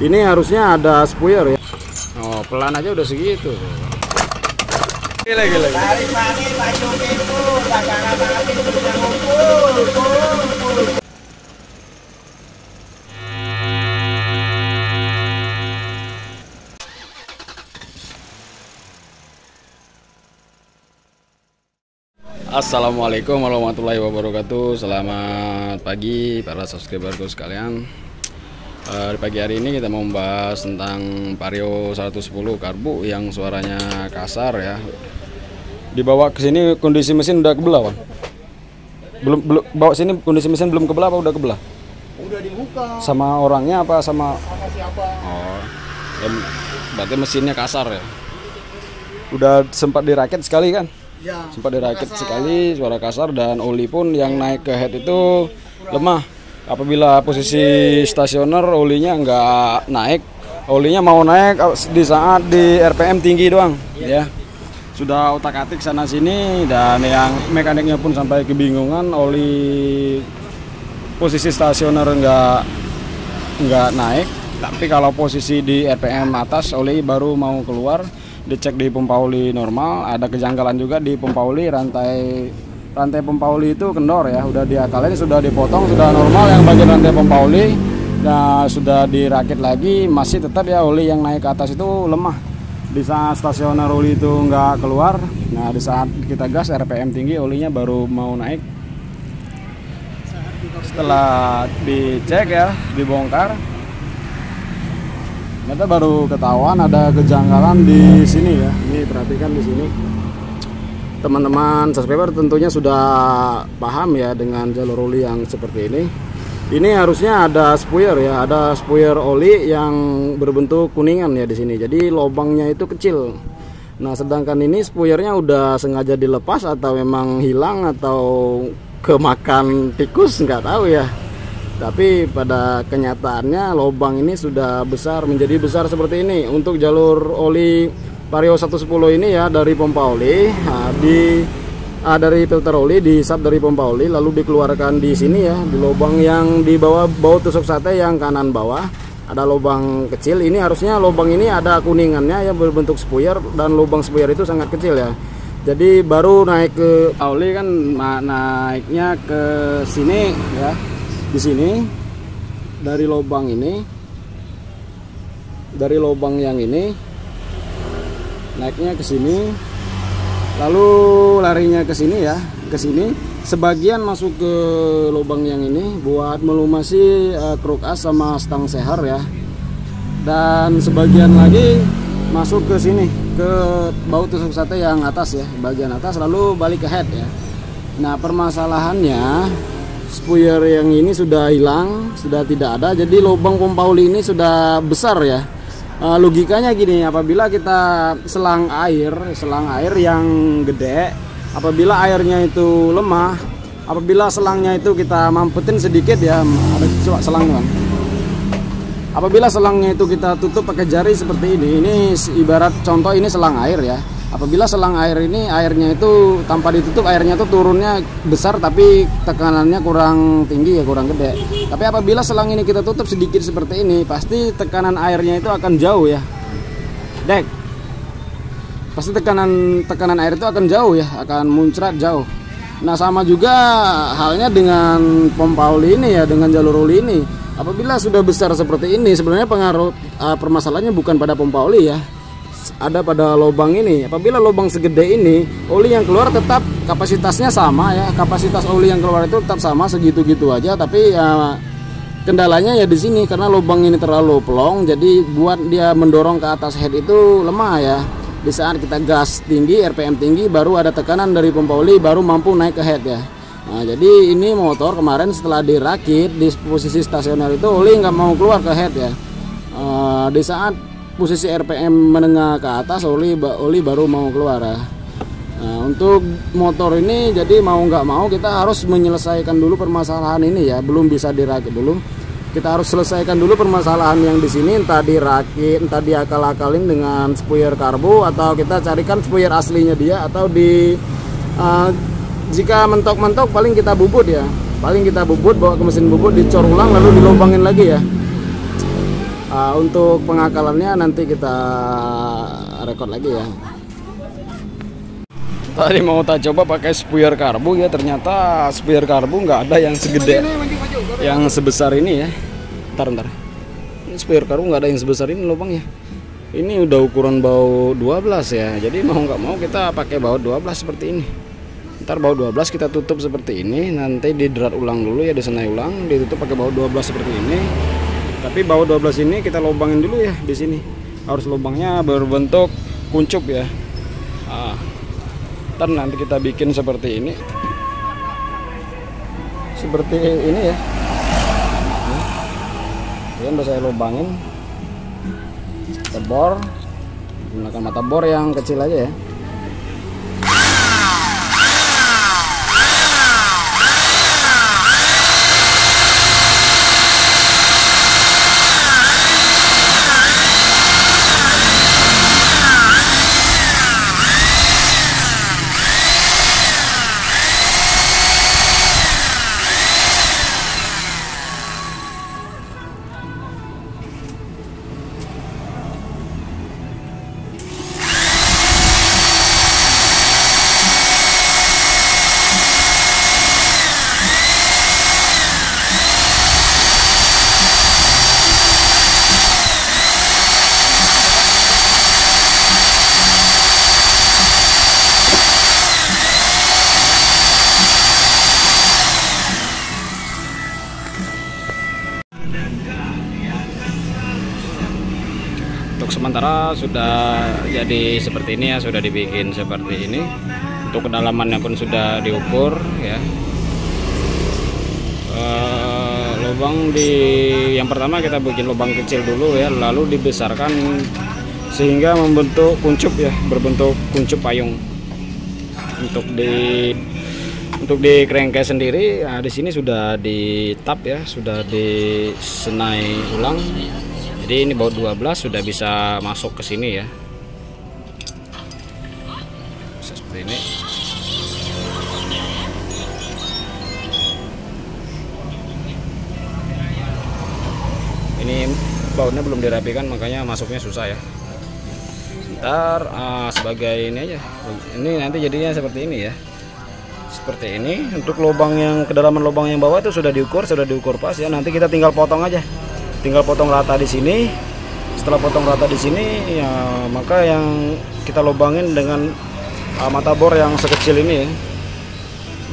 Ini harusnya ada spuyer ya. Oh, pelan aja udah segitu. Gila. Assalamualaikum warahmatullahi wabarakatuh. Selamat pagi para subscriberku sekalian. Di pagi hari ini kita mau membahas tentang Vario 110 karbu yang suaranya kasar ya. Dibawa ke sini kondisi mesin udah kebelah, Bang. Belum bawa sini kondisi mesin belum kebelah apa udah kebelah? Udah dibuka. Sama orangnya apa sama siapa? Oh. Berarti mesinnya kasar ya. Udah sempat dirakit sekali kan? Ya, sempat dirakit sekali, suara kasar, dan oli pun yang naik ke head itu lemah. Apabila posisi stasioner olinya nggak naik, olinya mau naik di saat di RPM tinggi doang ya. Sudah otak-atik sana sini, dan yang mekaniknya pun sampai kebingungan, oli posisi stasioner nggak naik, tapi kalau posisi di RPM atas oli baru mau keluar. Dicek di pompa oli normal, ada kejanggalan juga di pompa oli, rantai pompa oli itu kendor ya, udah diakalin, sudah dipotong, sudah normal yang bagian rantai pompa oli. Nah, sudah dirakit lagi, masih tetap ya oli yang naik ke atas itu lemah. Di saat stasioner oli itu nggak keluar, nah di saat kita gas RPM tinggi olinya baru mau naik. Setelah dicek ya, dibongkar, ternyata baru ketahuan ada kejanggalan di sini ya. Ini perhatikan di sini. Teman-teman subscriber tentunya sudah paham ya dengan jalur oli yang seperti ini. Ini harusnya ada spuyer ya, ada spuyer oli yang berbentuk kuningan ya di sini. Jadi lubangnya itu kecil. Nah, sedangkan ini spuyernya udah sengaja dilepas atau memang hilang atau kemakan tikus, nggak tahu ya. Tapi pada kenyataannya lubang ini sudah besar, menjadi besar seperti ini. Untuk jalur oli Vario 110 ini ya, dari pompa oli, dari filter oli, dihisap dari pompa oli, lalu dikeluarkan di sini ya, di lubang yang di bawah baut tusuk sate yang kanan bawah. Ada lubang kecil, ini harusnya lubang ini ada kuningannya yang berbentuk spuyer, dan lubang spuyer itu sangat kecil ya. Jadi baru naik ke oli kan, naiknya ke sini ya. Di sini dari lubang ini, dari lubang yang ini naiknya ke sini, lalu larinya ke sini ya, ke sini. Sebagian masuk ke lubang yang ini buat melumasi kruk as sama stang seher ya, dan sebagian lagi masuk ke sini, ke baut tusuk sate yang atas ya, bagian atas, lalu balik ke head ya. Nah, permasalahannya spuyer yang ini sudah hilang, sudah tidak ada, jadi lubang pompa oli ini sudah besar ya. Logikanya gini, apabila kita selang air yang gede, apabila airnya itu lemah, apabila selangnya itu kita mampetin sedikit ya, ada coba selangnya Bang. Apabila selangnya itu kita tutup pakai jari seperti ini ibarat contoh ini selang air ya. Apabila selang air ini airnya itu tanpa ditutup, airnya itu turunnya besar tapi tekanannya kurang tinggi ya, kurang gede. Tapi apabila selang ini kita tutup sedikit seperti ini, pasti tekanan airnya itu akan jauh ya, Dek. Pasti tekanan air itu akan jauh ya, akan muncrat jauh. Nah, sama juga halnya dengan pompa oli ini ya, dengan jalur oli ini. Apabila sudah besar seperti ini, sebenarnya pengaruh permasalahannya bukan pada pompa oli ya, ada pada lubang ini. Apabila lubang segede ini, oli yang keluar tetap kapasitasnya sama ya, kapasitas oli yang keluar itu tetap sama segitu-gitu aja. Tapi ya kendalanya ya di sini, karena lubang ini terlalu pelong, jadi buat dia mendorong ke atas head itu lemah ya. Di saat kita gas tinggi, RPM tinggi, baru ada tekanan dari pompa oli, baru mampu naik ke head ya. Nah, jadi ini motor kemarin setelah dirakit di posisi stasioner itu oli nggak mau keluar ke head ya. Di saat posisi RPM menengah ke atas, oli baru mau keluar ya. Nah, untuk motor ini jadi mau nggak mau kita harus menyelesaikan dulu permasalahan ini ya, belum bisa dirakit dulu. Kita harus selesaikan dulu permasalahan yang di sini, entah dirakit, entah diakal-akalin dengan spuyer karbo, atau kita carikan spuyer aslinya dia, atau jika mentok-mentok paling kita bubut ya, paling kita bubut, bawa ke mesin bubut, dicor ulang lalu dilubangin lagi ya. Untuk pengakalannya nanti kita rekod lagi ya. Tadi mau tak coba pakai spuyer karbu ya, ternyata spuyer karbu nggak ada yang segede yang sebesar ini ya. Ntar ini spuyer karbu nggak ada yang sebesar ini lubangnya. Ini udah ukuran baut 12 ya, jadi mau nggak mau kita pakai baut 12 seperti ini. Ntar baut 12 kita tutup seperti ini, nanti diderat ulang dulu ya, disenai ulang, ditutup pakai baut 12 seperti ini. Tapi baut 12 ini kita lubangin dulu ya di sini. Harus lubangnya berbentuk kuncup ya. Ntar nanti kita bikin seperti ini. Seperti ini ya. Ini udah saya lubangin. Bor, gunakan mata bor yang kecil aja ya. Untuk sementara sudah jadi seperti ini ya, sudah dibikin seperti ini. Untuk kedalamannya pun sudah diukur ya. Lubang yang pertama kita bikin lubang kecil dulu ya, lalu dibesarkan sehingga membentuk kuncup ya, berbentuk kuncup payung. Untuk di kerengke sendiri, di sini sudah di tap ya, sudah disenai ulang. Jadi ini baut 12 sudah bisa masuk ke sini ya. Bisa seperti ini. Ini bautnya belum dirapikan, makanya masuknya susah ya. Ntar sebagai ini aja. Ini nanti jadinya seperti ini ya. Seperti ini. Untuk lubang yang kedalaman lubang yang bawah itu sudah diukur pas ya. Nanti kita tinggal potong aja. Tinggal potong rata di sini. Setelah potong rata di sini ya, maka yang kita lubangin dengan mata bor yang sekecil ini ya.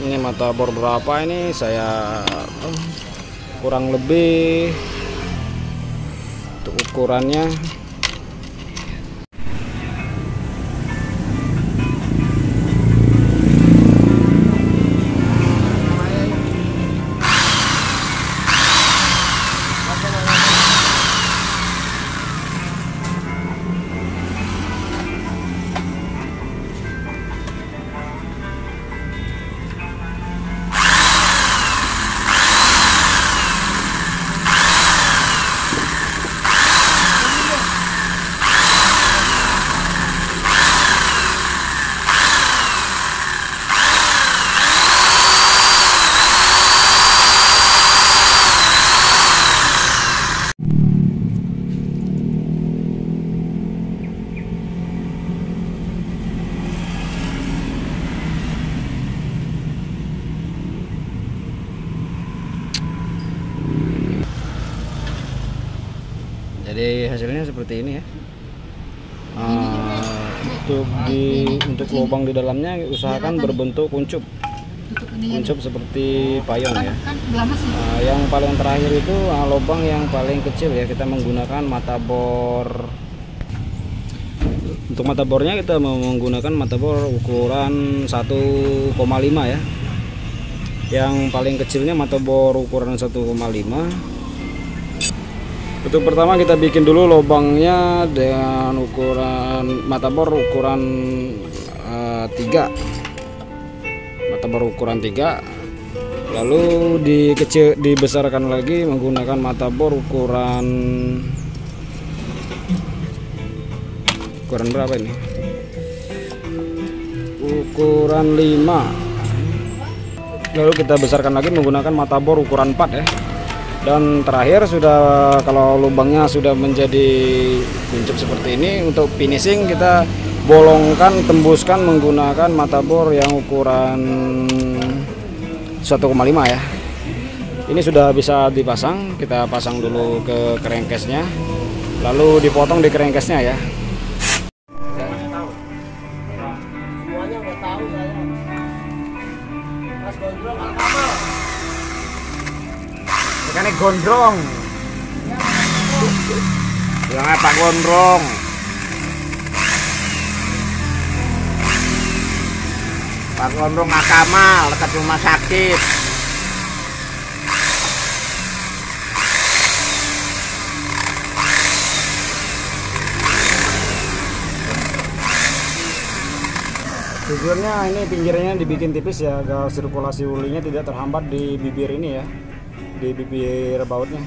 Ini mata bor berapa ini, saya kurang lebih untuk ukurannya jadi hasilnya seperti ini ya. Untuk lubang di dalamnya usahakan berbentuk kuncup seperti payung ya. Yang paling terakhir itu lubang yang paling kecil ya, kita menggunakan mata bor. Untuk mata bornya kita menggunakan mata bor ukuran 1,5 ya. Yang paling kecilnya mata bor ukuran 1,5. Untuk pertama kita bikin dulu lubangnya dengan ukuran mata bor ukuran 3. Mata bor ukuran 3. Lalu dibesarkan lagi menggunakan mata bor ukuran berapa ini? Ukuran 5. Lalu kita besarkan lagi menggunakan mata bor ukuran 4 ya. Dan terakhir sudah, kalau lubangnya sudah menjadi kuncup seperti ini, untuk finishing kita bolongkan, tembuskan menggunakan mata bor yang ukuran 1,5 ya. Ini sudah bisa dipasang. Kita pasang dulu ke crankcase-nya, lalu dipotong di crankcase-nya ya. Mekanik gondrong. Yang apa gondrong? Pak Gondrong Akamal dekat rumah sakit. Tujuannya ini pinggirnya dibikin tipis ya, agar sirkulasi ulinya tidak terhambat di bibir ini ya, di bibir bautnya.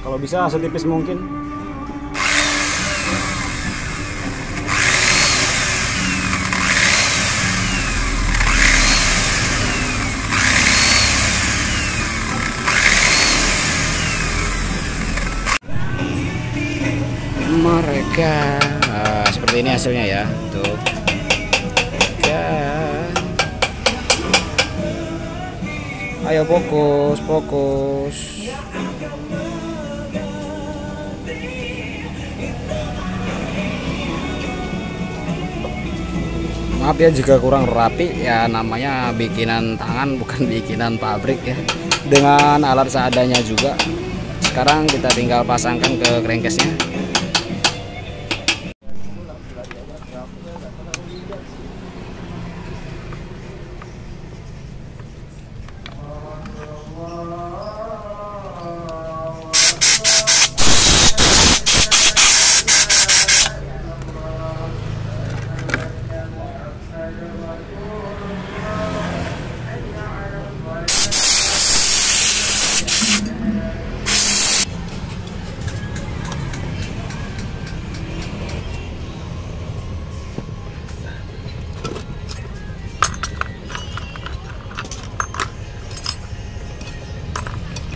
Kalau bisa setipis mungkin. Mereka seperti ini hasilnya ya. Tuh. Ayo fokus, fokus. Maaf ya jika kurang rapi ya, namanya bikinan tangan bukan bikinan pabrik ya. Dengan alat seadanya juga. Sekarang kita tinggal pasangkan ke crankcase-nya.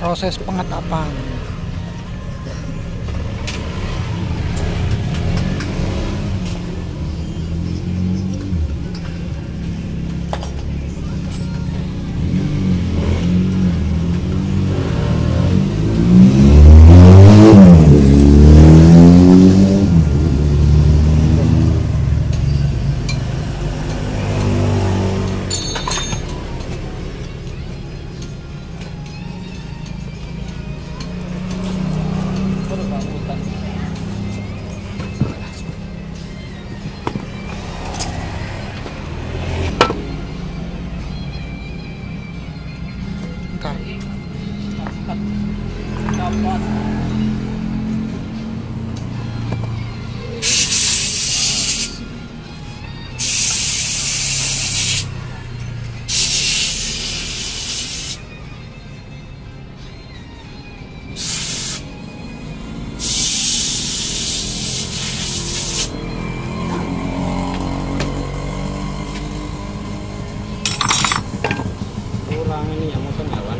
Proses pengetapan. Kurang ini yang mau kawan.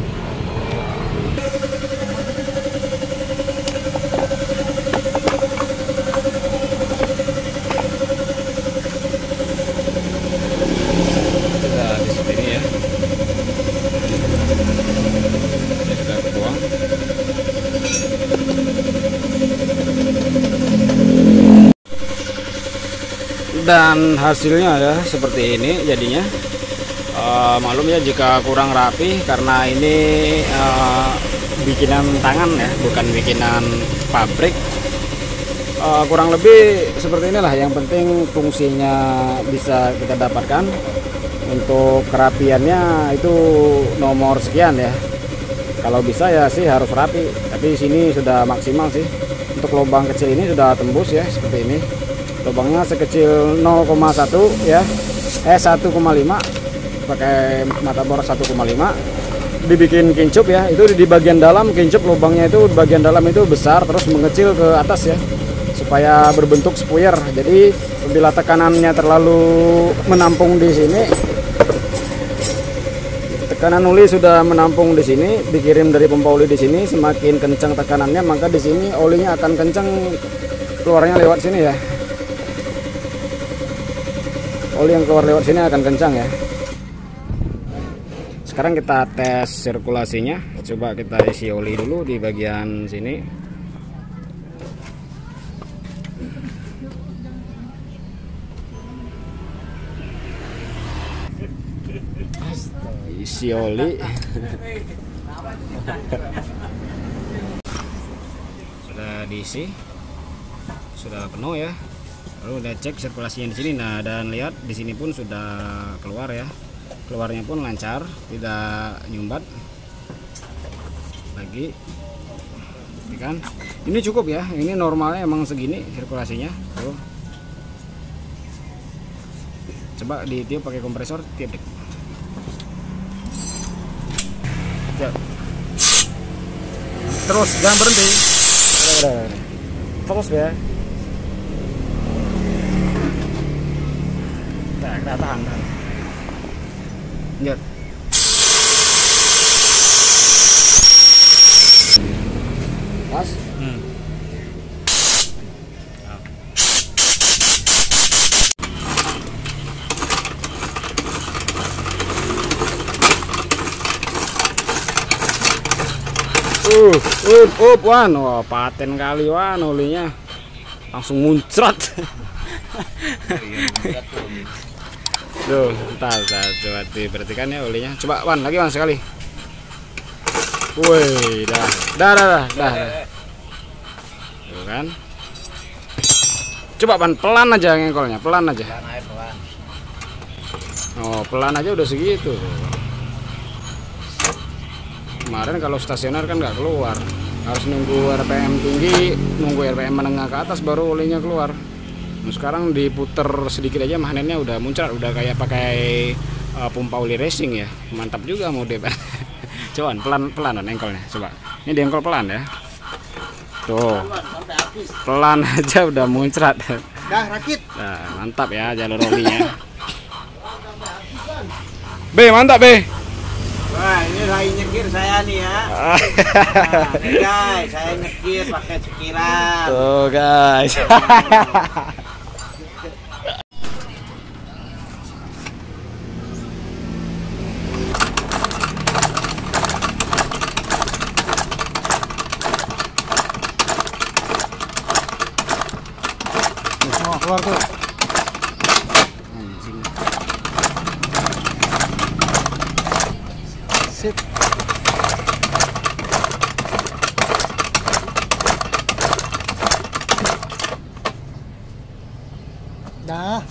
Dan hasilnya ya seperti ini jadinya. Maklum ya jika kurang rapi karena ini bikinan tangan ya, bukan bikinan pabrik. Kurang lebih seperti inilah, yang penting fungsinya bisa kita dapatkan. Untuk kerapiannya itu nomor sekian ya, kalau bisa ya sih harus rapi, tapi sini sudah maksimal sih. Untuk lubang kecil ini sudah tembus ya, seperti ini lubangnya sekecil 0,1 ya, 1,5, pakai mata bor 1,5, dibikin kincup ya. Itu di bagian dalam kincup lubangnya, itu bagian dalam itu besar terus mengecil ke atas ya, supaya berbentuk spuyer. Jadi bila tekanannya terlalu menampung di sini, Karena oli sudah menampung di sini, dikirim dari pompa oli di sini, semakin kencang tekanannya maka di sini olinya akan kencang keluarnya lewat sini ya. Oli yang keluar lewat sini akan kencang ya. Sekarang kita tes sirkulasinya. Coba kita isi oli dulu di bagian sini. Isi oli. Sudah diisi, sudah penuh ya. Lalu udah cek sirkulasinya di sini. Nah, dan lihat di sini pun sudah keluar ya. Keluarnya pun lancar, tidak nyumbat lagi. Kan? Ini cukup ya. Ini normalnya emang segini sirkulasinya. Tuh. Coba ditiup pakai kompresor, tiup deh. Terus jangan berhenti. Terus ya. Nah, kita tahan. Lanjut. Pas. Wan, wah paten kali wan olinya langsung muncrat. Tuh, entar coba diperhatikan ya olinya. Coba wan lagi wan sekali. Woi, dah. Tuh kan. Coba wan pelan aja ngengkolnya, pelan aja. Oh, pelan aja udah segitu. Kemarin kalau stasioner kan nggak keluar, harus nunggu RPM tinggi, nunggu RPM menengah ke atas baru olinya keluar. Nah, sekarang diputer sedikit aja magnetnya udah muncrat, udah kayak pakai pompa oli racing ya. Mantap juga mode. Coba pelan engkolnya, coba. Ini diengkol pelan ya. Tuh, pelan aja udah muncrat. Dah rakit. Nah, mantap ya jalur olinya. Mantap Wah, ini lagi nyekir saya nih ya. Nah, guys, saya nyekir pakai cekiran. Tuh guys. Oh, keluar tuh. Sip. Dah.